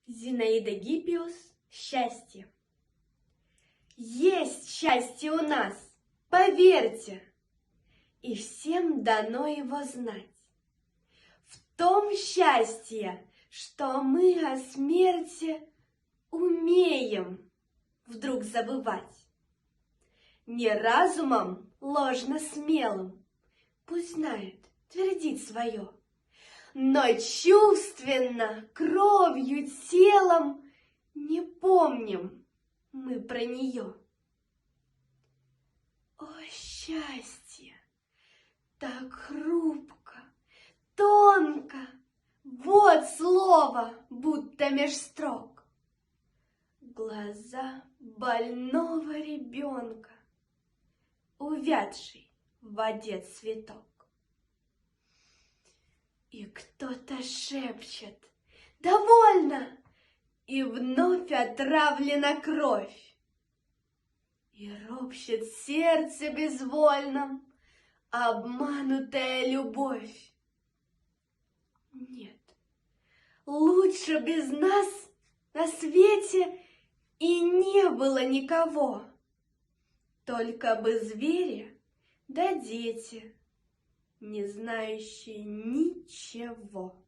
Зинаида Гиппиус «Счастье». Есть счастье у нас, поверьте, и всем дано его знать. В том счастье, что мы о смерти умеем вдруг забывать. Не разумом ложно смелым, пусть знает, твердить свое, но чувственно, кровью, телом не помним мы про нее. О, счастье! Так хрупко, тонко, вот слово, будто меж строк. Глаза больного ребенка, увядший в воде цветок. И кто-то шепчет: «Довольно!» И вновь отравлена кровь. И ропщет сердце безвольно обманутая любовь. Нет, лучше без нас на свете и не было никого. Только бы звери да дети, не знающие ничего.